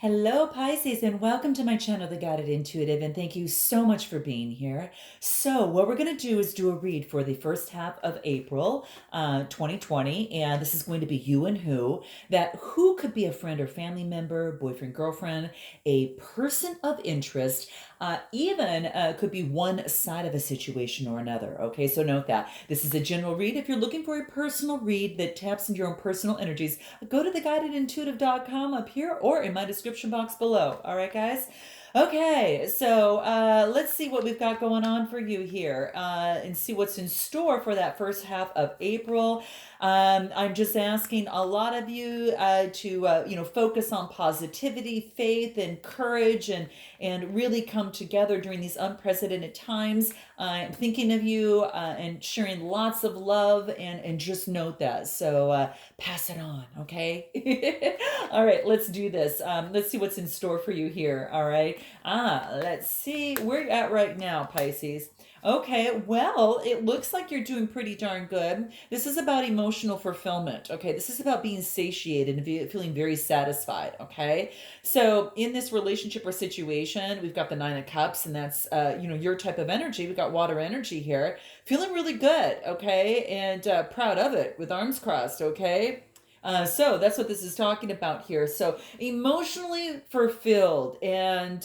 Hello, Pisces, and welcome to my channel, The Guided Intuitive, and thank you so much for being here. So, what we're going to do is do a read for the first half of April 2020, and this is going to be you and who could be a friend or family member, boyfriend, girlfriend, a person of interest, even could be one side of a situation or another. Okay, so note that. This is a general read. If you're looking for a personal read that taps into your own personal energies, go to theguidedintuitive.com up here or in my description box below. All right, guys? Okay, so let's see what we've got going on for you here and see what's in store for that first half of April. I'm just asking a lot of you to focus on positivity, faith, and courage, and really come together during these unprecedented times. I'm thinking of you and sharing lots of love, and just note that. So pass it on, okay? All right, let's do this. Let's see what's in store for you here. All right. Let's see where you're at right now, Pisces. Okay, well, it looks like you're doing pretty darn good. This is about emotional fulfillment. Okay, this is about being satiated and feeling very satisfied. Okay, so in this relationship or situation, we've got the Nine of Cups, and that's your type of energy. We've got water energy here, feeling really good. Okay, and proud of it, with arms crossed. Okay. So that's what this is talking about here. So emotionally fulfilled, and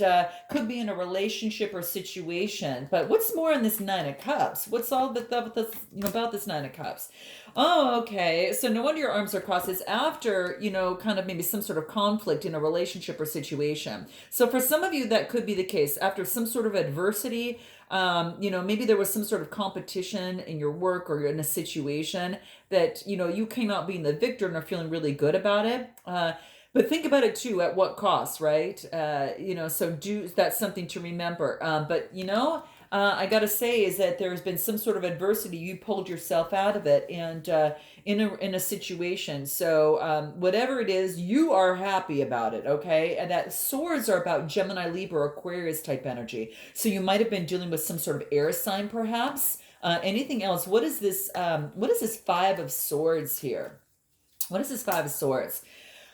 could be in a relationship or situation. But what's more in this Nine of Cups? What's all about this Nine of Cups? Oh, okay. So no wonder your arms are crossed. It's after, kind of maybe some sort of conflict in a relationship or situation. So for some of you, that could be the case. After some sort of adversity, maybe there was some sort of competition in your work or in a situation that, you came out being the victor and are feeling really good about it. But think about it too, at what cost, right? So that's something to remember. I got to say is that there's been some sort of adversity. You pulled yourself out of it, and in a situation. So whatever it is, you are happy about it, okay? And that swords are about Gemini, Libra, Aquarius type energy. So you might have been dealing with some sort of air sign, perhaps. Anything else? What is this? What is this Five of Swords here? What is this Five of Swords?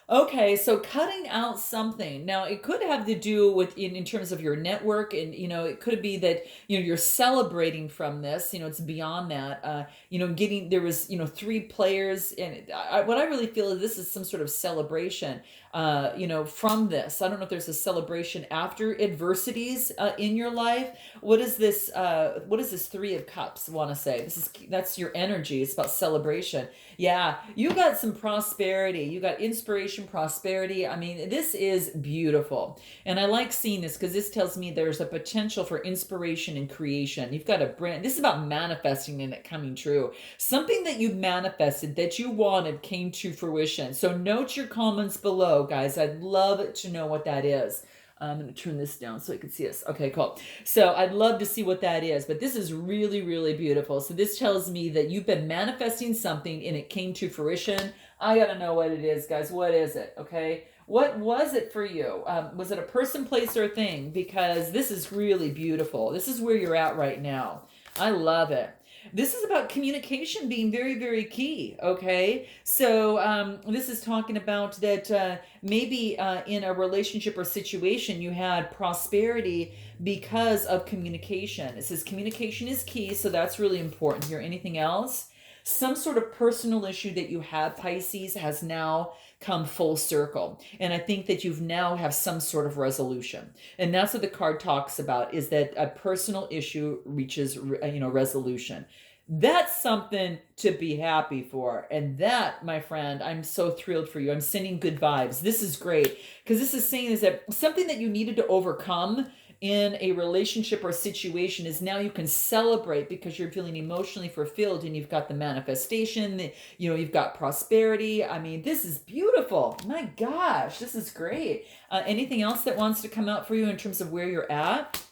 Okay, so cutting out something. Now, it could have to do with in terms of your network, and it could be that you're celebrating from this. It's beyond that. Getting there was three players, and what I really feel is this is some sort of celebration. From this. I don't know if there's a celebration after adversities in your life. What is this? What is this Three of Cups want to say? That's your energy. It's about celebration. Yeah, you got some prosperity. You got inspiration, prosperity. I mean, this is beautiful. And I like seeing this because this tells me there's a potential for inspiration and creation. You've got a brand. This is about manifesting and it coming true. Something that you manifested that you wanted came to fruition. So note your comments below, guys. I'd love to know what that is. I'm going to turn this down so you can see this. Okay, cool. So I'd love to see what that is, but this is really, really beautiful. So this tells me that you've been manifesting something and it came to fruition. I got to know what it is, guys. What is it? Okay. What was it for you? Was it a person, place, or thing? Because this is really beautiful. This is where you're at right now. I love it. This is about communication being very, very key. Okay. So this is talking about that maybe in a relationship or situation, you had prosperity because of communication. It says communication is key. So that's really important here. Anything else? Some sort of personal issue that you have, Pisces, has now come full circle. And I think that you've now have some sort of resolution. And that's what the card talks about, is that a personal issue reaches, resolution. That's something to be happy for. And that, my friend, I'm so thrilled for you. I'm sending good vibes. This is great because this is saying is that something that you needed to overcome in a relationship or situation is now you can celebrate because you're feeling emotionally fulfilled, and you've got the manifestation, you've got prosperity. I mean, this is beautiful. My gosh, this is great. Anything else that wants to come out for you in terms of where you're at?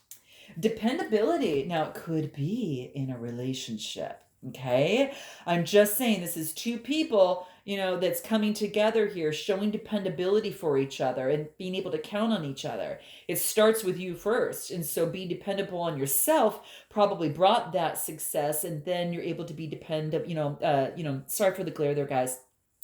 Dependability. Now, it could be in a relationship. Okay. I'm just saying this is two people, that's coming together here, showing dependability for each other and being able to count on each other. It starts with you first. And so be dependable on yourself probably brought that success. And then you're able to be dependent, sorry for the glare there, guys.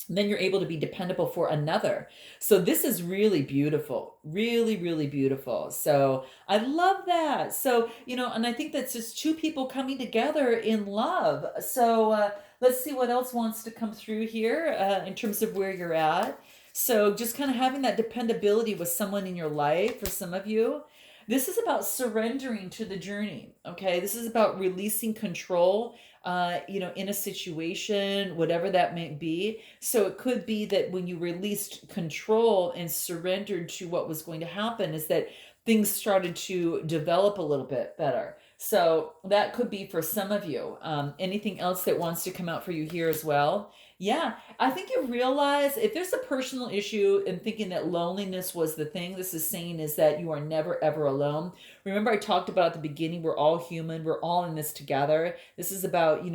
then you're able to be dependable for another. So this is really beautiful, really, really beautiful. So I love that. So, and I think that's just two people coming together in love. So let's see what else wants to come through here in terms of where you're at. So just kind of having that dependability with someone in your life for some of you. This is about surrendering to the journey. Okay. This is about releasing control, in a situation, whatever that may be. So it could be that when you released control and surrendered to what was going to happen, is that things started to develop a little bit better. So that could be for some of you. Anything else that wants to come out for you here as well? Yeah, I think you realize if there's a personal issue and thinking that loneliness was the thing, this is saying is that you are never ever alone. Remember, I talked about at the beginning, we're all human, we're all in this together. This is about,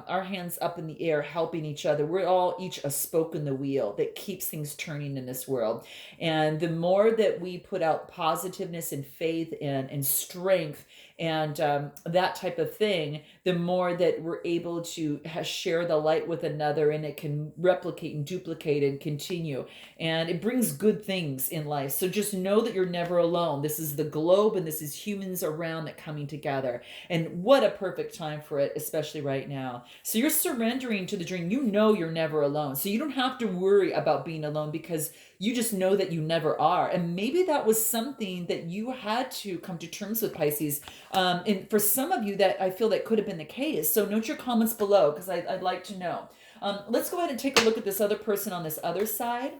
our hands up in the air, helping each other. We're all each a spoke in the wheel that keeps things turning in this world. And the more that we put out positiveness and faith and strength and that type of thing, the more that we're able to share the light with another, and it can replicate and duplicate and continue. And it brings good things in life. So just know that you're never alone. This is the globe, and this is humans around that coming together. And what a perfect time for it, especially right now. So you're surrendering to the dream. You know you're never alone. So you don't have to worry about being alone, because you just know that you never are. And maybe that was something that you had to come to terms with, Pisces. And for some of you, that I feel that could have been the case. So note your comments below, because I'd like to know. Let's go ahead and take a look at this other person on this other side.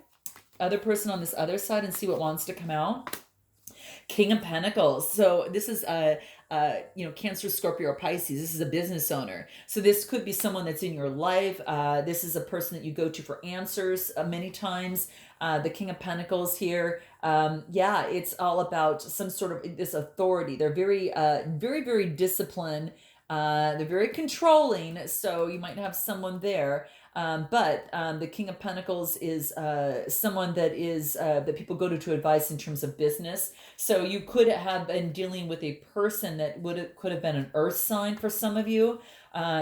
And see what wants to come out. King of Pentacles. So this is Cancer, Scorpio, or Pisces. This is a business owner. So this could be someone that's in your life. This is a person that you go to for answers many times. The King of Pentacles here. It's all about some sort of this authority. They're very, very, very disciplined. They're very controlling. So you might have someone there. But the King of Pentacles is someone that is that people go to advice in terms of business. So you could have been dealing with a person that could have been an earth sign for some of you.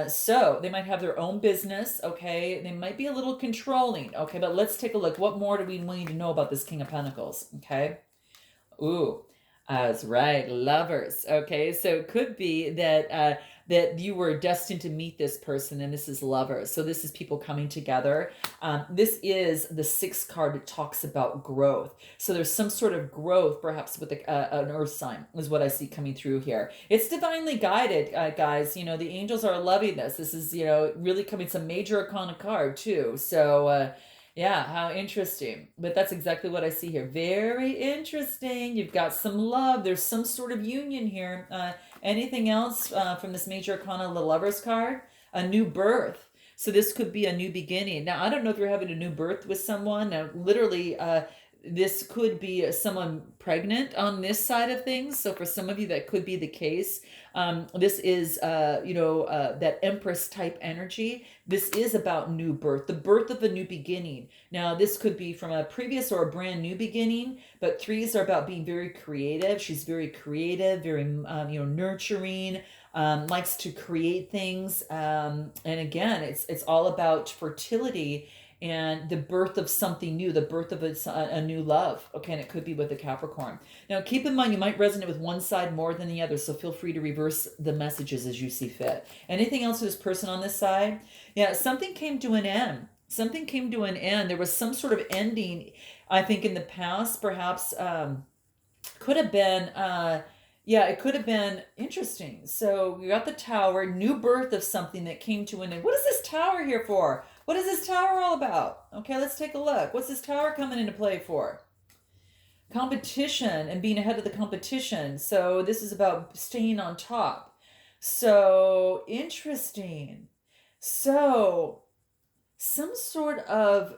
So they might have their own business. Okay, they might be a little controlling. Okay, but let's take a look. What more do we need to know about this King of Pentacles? Okay. Ooh, that's right, lovers. Okay, so it could be that that you were destined to meet this person, and this is lovers. So this is people coming together. This is the sixth card that talks about growth. So there's some sort of growth, perhaps with an earth sign, is what I see coming through here. It's divinely guided, guys. The angels are loving this. This is, really coming some major arcana card too. So. Yeah, how interesting. But that's exactly what I see here. Very interesting. You've got some love. There's some sort of union here. Anything else from this major arcana, the Lovers card? A new birth. So this could be a new beginning. Now, I don't know if you're having a new birth with someone. Now, literally, this could be someone pregnant on this side of things. So for some of you, that could be the case. This is, that Empress type energy. This is about new birth, the birth of a new beginning. Now, this could be from a previous or a brand new beginning, but threes are about being very creative. She's very creative, very, nurturing, likes to create things. And again, it's all about fertility and the birth of something new, the birth of a new love. Okay, and it could be with the Capricorn. Now, keep in mind, you might resonate with one side more than the other, so feel free to reverse the messages as you see fit. Anything else for this person on this side? Yeah, something came to an end. Something came to an end. There was some sort of ending, I think, in the past, perhaps. Could have been... it could have been interesting. So we got the Tower, new birth of something that came to an end. What is this Tower here for? What is this Tower all about? Okay, let's take a look. What's this Tower coming into play for? Competition and being ahead of the competition. So this is about staying on top. So interesting. So some sort of,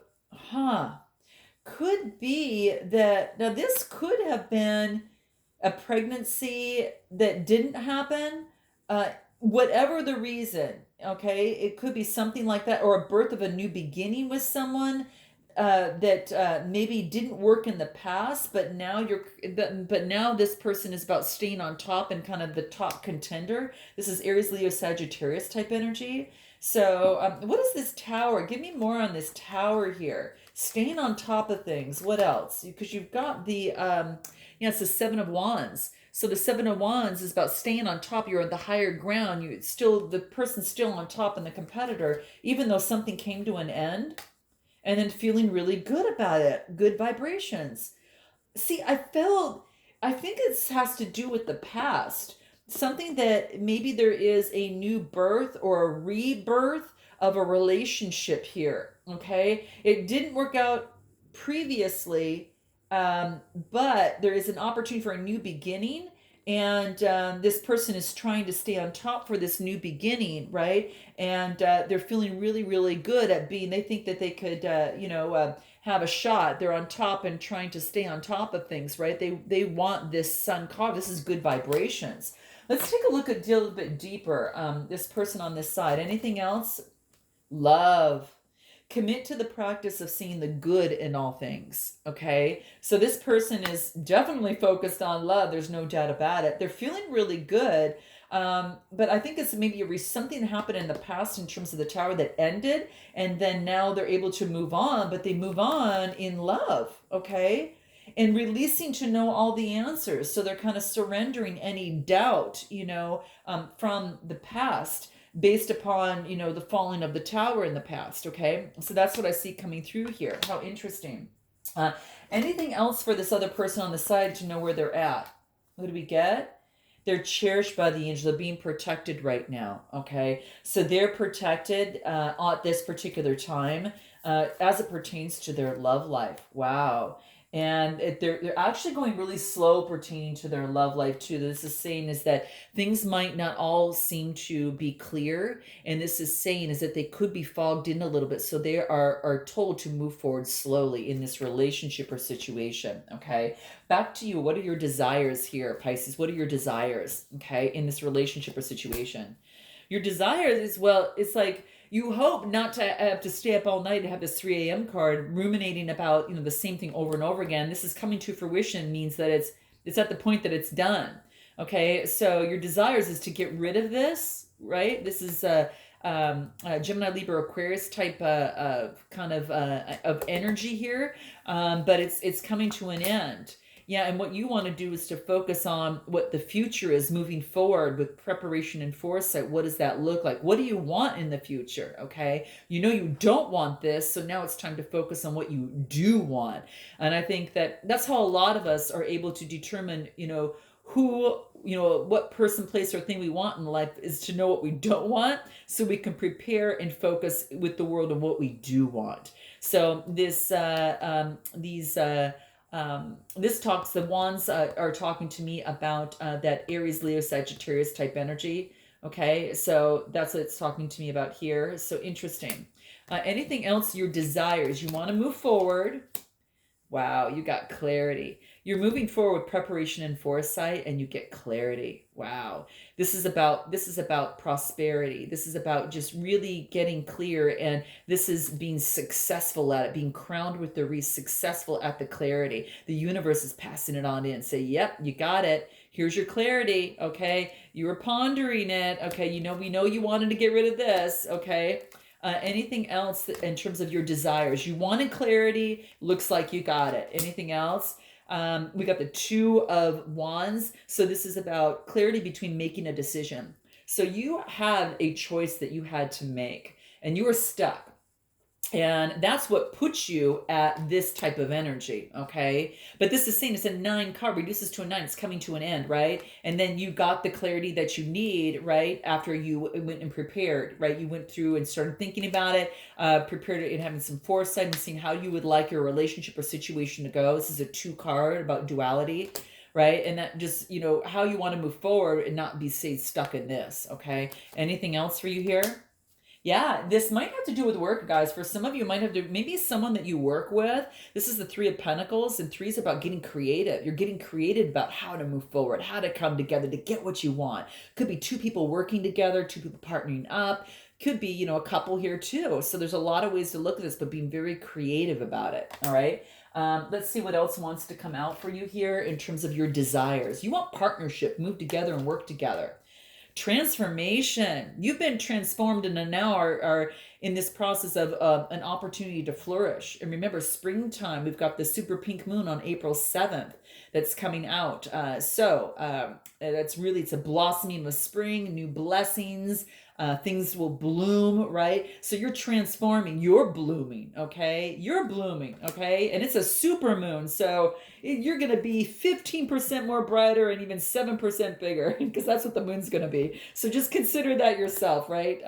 could be that, now this could have been a pregnancy that didn't happen, whatever the reason. Okay, it could be something like that, or a birth of a new beginning with someone that maybe didn't work in the past, but now now this person is about staying on top and kind of the top contender. This is Aries, Leo, Sagittarius type energy. So, what is this tower? Give me more on this tower here. Staying on top of things. What else? Because you've got the, it's the Seven of Wands. So the Seven of Wands is about staying on top. You're on the higher ground. You still, the person's still on top and the competitor, even though something came to an end, and then feeling really good about it. Good vibrations. See, I think it has to do with the past. Something that maybe there is a new birth or a rebirth of a relationship here. Okay. It didn't work out previously, but there is an opportunity for a new beginning. And this person is trying to stay on top for this new beginning, right? And they're feeling really, really good at being, they think that they could, have a shot. They're on top and trying to stay on top of things, right? They want this sun card. This is good vibrations. Let's take a look at a little bit deeper. This person on this side. Anything else? Love. Commit to the practice of seeing the good in all things. Okay. So this person is definitely focused on love. There's no doubt about it. They're feeling really good. But I think it's maybe something happened in the past in terms of the tower that ended, and then now they're able to move on, but they move on in love. Okay. And releasing to know all the answers. So they're kind of surrendering any doubt, from the past based upon, the falling of the tower in the past. Okay. So that's what I see coming through here. How interesting. Uh, Anything else for this other person on the side to know where they're at? What do we get? They're cherished by the angels. They're being protected right now. Okay. So they're protected at this particular time as it pertains to their love life. Wow. And they're actually going really slow pertaining to their love life too. This is saying is that things might not all seem to be clear, and this is saying is that they could be fogged in a little bit. So they are told to move forward slowly in this relationship or situation. Okay, back to you. What are your desires here, Pisces? What are your desires? Okay, in this relationship or situation, your desires is, well, it's like you hope not to have to stay up all night and have this 3 a.m. card ruminating about the same thing over and over again. This is coming to fruition, means that it's at the point that it's done. Okay, so your desires is to get rid of this, right? This is a Gemini, Libra, Aquarius type of energy here, but it's coming to an end. Yeah, and what you want to do is to focus on what the future is moving forward with preparation and foresight. What does that look like? What do you want in the future? Okay. You don't want this. So now it's time to focus on what you do want. And I think that that's how a lot of us are able to determine, who, what person, place, or thing we want in life, is to know what we don't want so we can prepare and focus with the world on what we do want. So this talks, the wands are talking to me about that Aries, Leo, Sagittarius type energy. Okay, so that's what it's talking to me about here. So interesting. Anything else? Your desires. You want to move forward. Wow, you got clarity. You're moving forward with preparation and foresight, and you get clarity. Wow. This is about prosperity. This is about just really getting clear, and this is being successful at it, being crowned with the wreath, successful at the clarity. The universe is passing it on in. Say, yep, you got it. Here's your clarity. Okay. You were pondering it. Okay. We know you wanted to get rid of this. Okay. Anything else in terms of your desires? You wanted clarity. Looks like you got it. Anything else? We got the Two of Wands. So this is about clarity between making a decision. So you had a choice that you had to make, and you were stuck. And that's what puts you at this type of energy, okay? But this is saying it's a 9 card, reduces to a 9, it's coming to an end, right? And then you got the clarity that you need, right? After you went and prepared, right? You went through and started thinking about it, prepared it, and having some foresight and seeing how you would like your relationship or situation to go. This is a 2 card about duality, right? And that just, how you want to move forward and not be, say, stuck in this, okay? Anything else for you here? Yeah, this might have to do with work, guys. For some of you, it might have to, maybe someone that you work with. This is the Three of Pentacles, and 3 is about getting creative. You're getting creative about how to move forward, how to come together to get what you want. Could be 2 people working together, 2 people partnering up. Could be, a couple here too. So there's a lot of ways to look at this, but being very creative about it. All right. Let's see what else wants to come out for you here in terms of your desires. You want partnership, move together and work together. Transformation. You've been transformed and now are in this process of an opportunity to flourish. And remember, springtime, we've got the super pink moon on April 7th that's coming out. That's really, it's a blossoming of spring, new blessings. Things will bloom, right? So you're transforming, you're blooming, okay? You're blooming, okay? And it's a super moon, so you're going to be 15% more brighter and even 7% bigger because that's what the moon's going to be. So just consider that yourself, right?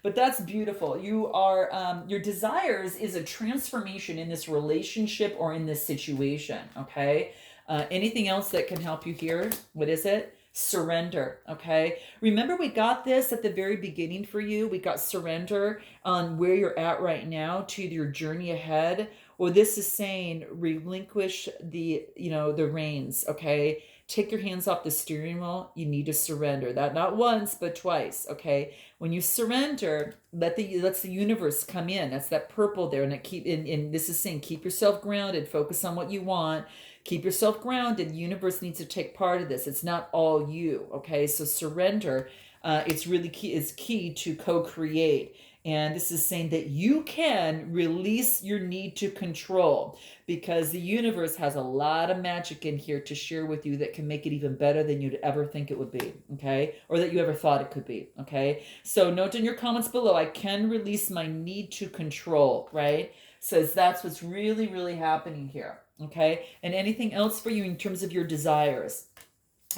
But that's beautiful. You are, your desires is a transformation in this relationship or in this situation, okay? Anything else that can help you here? What is it? Surrender. Okay. Remember, we got this at the very beginning for you. We got surrender on where you're at right now to your journey ahead. Well, this is saying relinquish the reins. Okay. Take your hands off the steering wheel. You need to surrender. That not once, but twice. Okay. When you surrender, let the universe come in. That's that purple there. And this is saying keep yourself grounded, focus on what you want. Keep yourself grounded. The universe needs to take part of this. It's not all you. Okay. So surrender, it's really key, is key to co-create. And this is saying that you can release your need to control because the universe has a lot of magic in here to share with you that can make it even better than you'd ever think it would be. Okay. Or that you ever thought it could be. Okay. So note in your comments below, I can release my need to control, right? Says that's what's really, really happening here. Okay. And anything else for you in terms of your desires?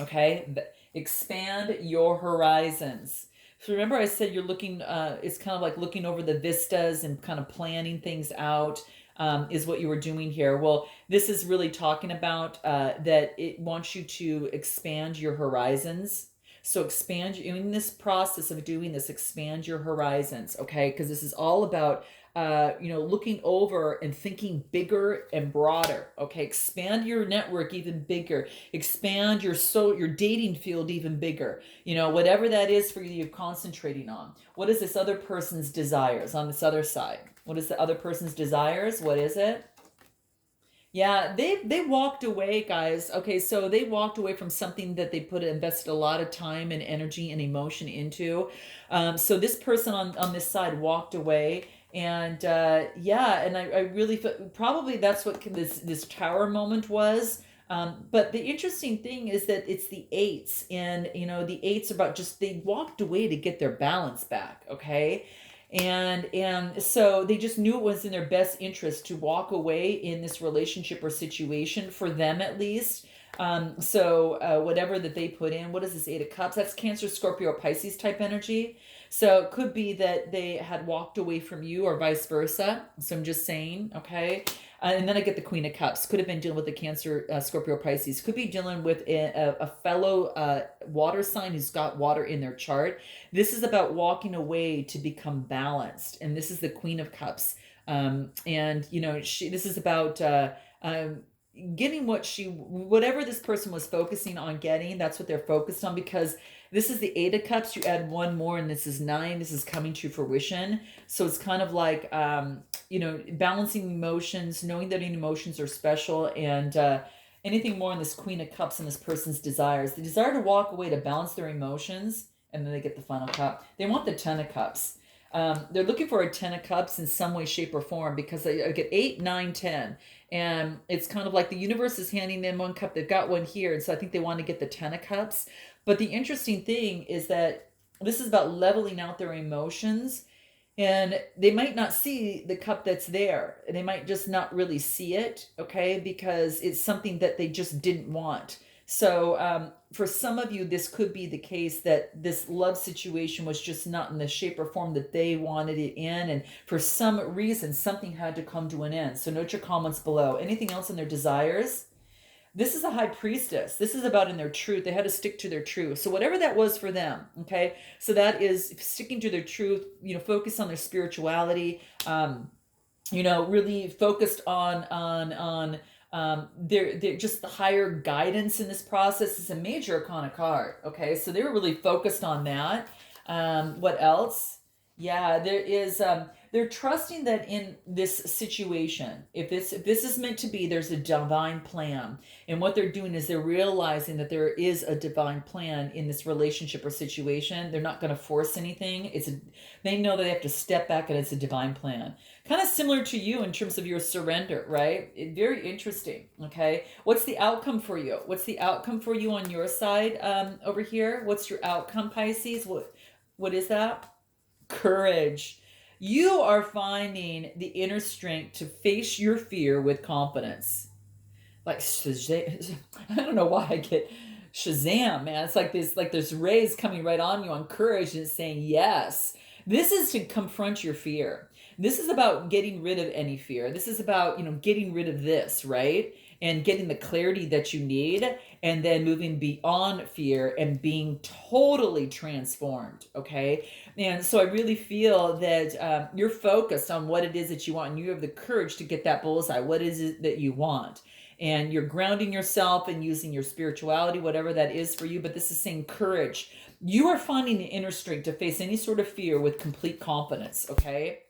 Okay. Expand your horizons. So remember I said you're looking, it's kind of like looking over the vistas and kind of planning things out, is what you were doing here. Well, this is really talking about that it wants you to expand your horizons. So expand in this process of doing this, expand your horizons, okay? Because this is all about looking over and thinking bigger and broader. Okay, expand your network even bigger. Expand your dating field even bigger. Whatever that is for you, you're concentrating on. What is this other person's desires on this other side? What is the other person's desires? What is it? Yeah, they walked away, guys. Okay, so they walked away from something that they invested a lot of time and energy and emotion into. So this person on this side walked away, and and I really probably that's what this tower moment was. But the interesting thing is that it's the eights, and the eights about just they walked away to get their balance back. Okay, and so they just knew it was in their best interest to walk away in this relationship or situation for them at least. Whatever that they put in, what is this Eight of Cups? That's Cancer, Scorpio, Pisces type energy. So it could be that they had walked away from you or vice versa. So I'm just saying, okay. And then I get the Queen of Cups. Could have been dealing with the Cancer, Scorpio, Pisces. Could be dealing with a fellow water sign who's got water in their chart. This is about walking away to become balanced. And this is the Queen of Cups. This is about getting whatever this person was focusing on getting, that's what they're focused on, because this is the Eight of Cups. You add one more and this is 9. This is coming to fruition. So it's kind of like, balancing emotions, knowing that emotions are special, and anything more in this Queen of Cups and this person's desires. The desire to walk away to balance their emotions, and then they get the final cup. They want the Ten of Cups. They're looking for a Ten of Cups in some way, shape, or form, because they get 8, 9, 10. And it's kind of like the universe is handing them one cup. They've got one here. And so I think they want to get the Ten of Cups. But the interesting thing is that this is about leveling out their emotions. And they might not see the cup that's there. They might just not really see it, okay? Because it's something that they just didn't want. So for some of you, this could be the case that this love situation was just not in the shape or form that they wanted it in. And for some reason, something had to come to an end. So note your comments below. Anything else in their desires? This is a high priestess. This is about in their truth. They had to stick to their truth. So whatever that was for them, okay? So that is sticking to their truth, focus on their spirituality, really focused on they're just the higher guidance in this process. Is a major arcana card. Okay, so they were really focused on that. What else? Yeah, there's they're trusting that in this situation, if this is meant to be, there's a divine plan. And what they're doing is they're realizing that there is a divine plan in this relationship or situation. They're not going to force anything. They know that they have to step back and it's a divine plan. Kind of similar to you in terms of your surrender, right? Very interesting. Okay. What's the outcome for you? What's the outcome for you on your side over here? What's your outcome, Pisces? What is that? Courage. You are finding the inner strength to face your fear with confidence. Like I don't know why I get Shazam, man. It's like there's rays coming right on you on courage and saying yes. This is to confront your fear. This is about getting rid of any fear. This is about, getting rid of this, right? And getting the clarity that you need, and then moving beyond fear and being totally transformed. Okay. And so I really feel that you're focused on what it is that you want, and you have the courage to get that bullseye. What is it that you want? And you're grounding yourself and using your spirituality, whatever that is for you. But this is saying courage. You are finding the inner strength to face any sort of fear with complete confidence. Okay.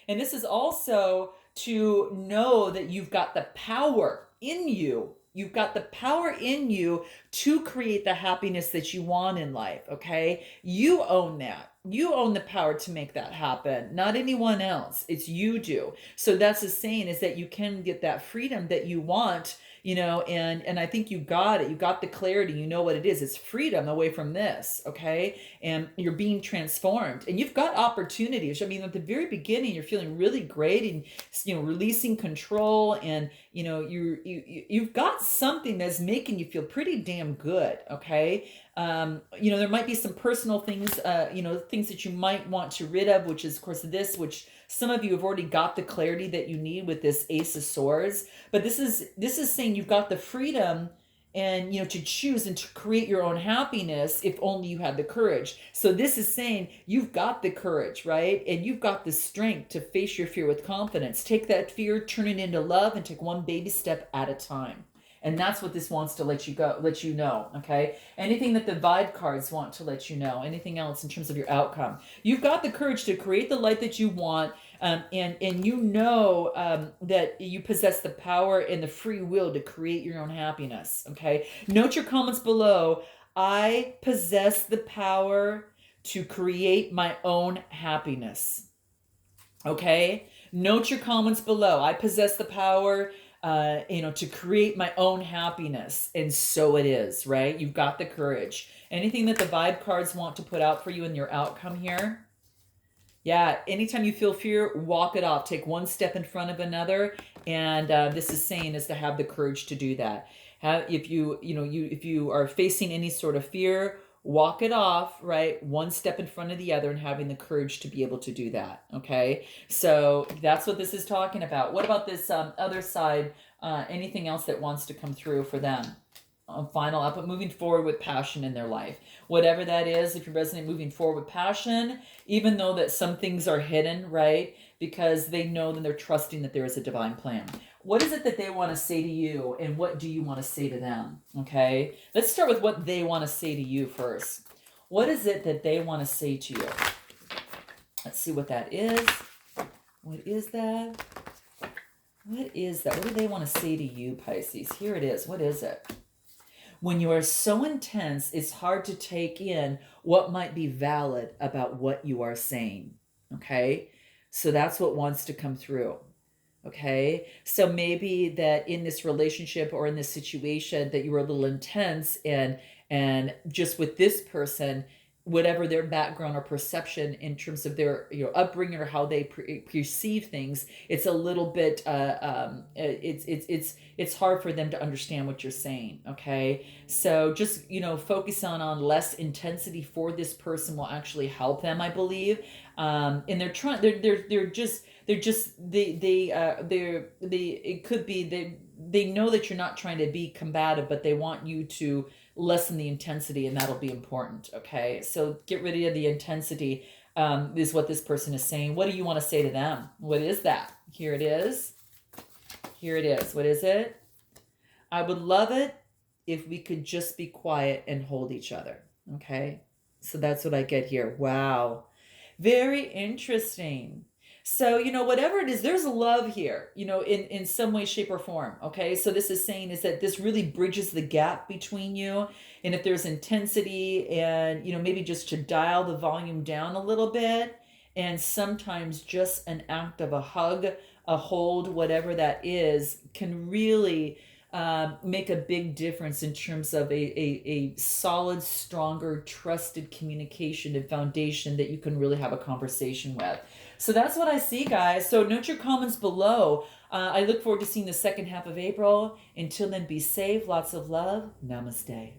And this is also to know that you've got the power in you. You've got the power in you to create the happiness that you want in life. Okay. You own that. You own the power to make that happen, not anyone else. It's you do. So that's the saying, is that you can get that freedom that you want, and I think you got it. You got the clarity. You know what it is. It's freedom away from this. Okay. And you're being transformed, and you've got opportunities. I mean, at the very beginning, you're feeling really great, and, releasing control, and, you've got something that's making you feel pretty damn good. Okay. There might be some personal things, things that you might want to rid of, which is, of course, which some of you have already got the clarity that you need with this Ace of Swords. But this is saying you've got the freedom and, to choose and to create your own happiness if only you had the courage. So this is saying you've got the courage, right? And you've got the strength to face your fear with confidence. Take that fear, turn it into love, and take one baby step at a time. And that's what this wants to let you know, okay? Anything that the vibe cards want to let you know, anything else in terms of your outcome. You've got the courage to create the life that you want, and that you possess the power and the free will to create your own happiness, okay? Note your comments below. I possess the power to create my own happiness, okay? Note your comments below. I possess the power to create my own happiness. And so it is, right? You've got the courage. Anything that the vibe cards want to put out for you in your outcome here? Yeah, anytime you feel fear, walk it off. Take one step in front of another. And this is saying is to have the courage to do that. If you are facing any sort of fear, walk it off, right? One step in front of the other, and having the courage to be able to do that. Okay. So that's what this is talking about. What about this other side? Anything else that wants to come through for them? Final output, moving forward with passion in their life. Whatever that is, if you're resonating, moving forward with passion, even though that some things are hidden, right? Because they know that they're trusting that there is a divine plan. What is it that they want to say to you, and what do you want to say to them? Okay, let's start with what they want to say to you first. What is it that they want to say to you? Let's see what that is. What is that? What is that? What do they want to say to you, Pisces? Here it is. What is it? When you are so intense, it's hard to take in what might be valid about what you are saying. Okay, so that's what wants to come through. Okay, so maybe that in this relationship or in this situation that you were a little intense, and just with this person, whatever their background or perception in terms of their upbringing or how they perceive things, it's a little bit it's hard for them to understand what you're saying. Okay, so just focus on less intensity for this person will actually help them, I believe. And they're trying it could be they know that you're not trying to be combative, but they want you to lessen the intensity, and that'll be important. Okay, so get rid of the intensity, is what this person is saying. What do you want to say to them? What is that? Here it is. Here it is. What is it? I would love it if we could just be quiet and hold each other. Okay, so that's what I get here. Wow, very interesting. So, whatever it is, there's love here, in some way, shape, or form. Okay. So this is saying is that this really bridges the gap between you. And if there's intensity and, maybe just to dial the volume down a little bit, and sometimes just an act of a hug, a hold, whatever that is, can really make a big difference in terms of a solid, stronger, trusted communication and foundation that you can really have a conversation with. So that's what I see, guys. So note your comments below. I look forward to seeing the second half of April. Until then, be safe. Lots of love. Namaste.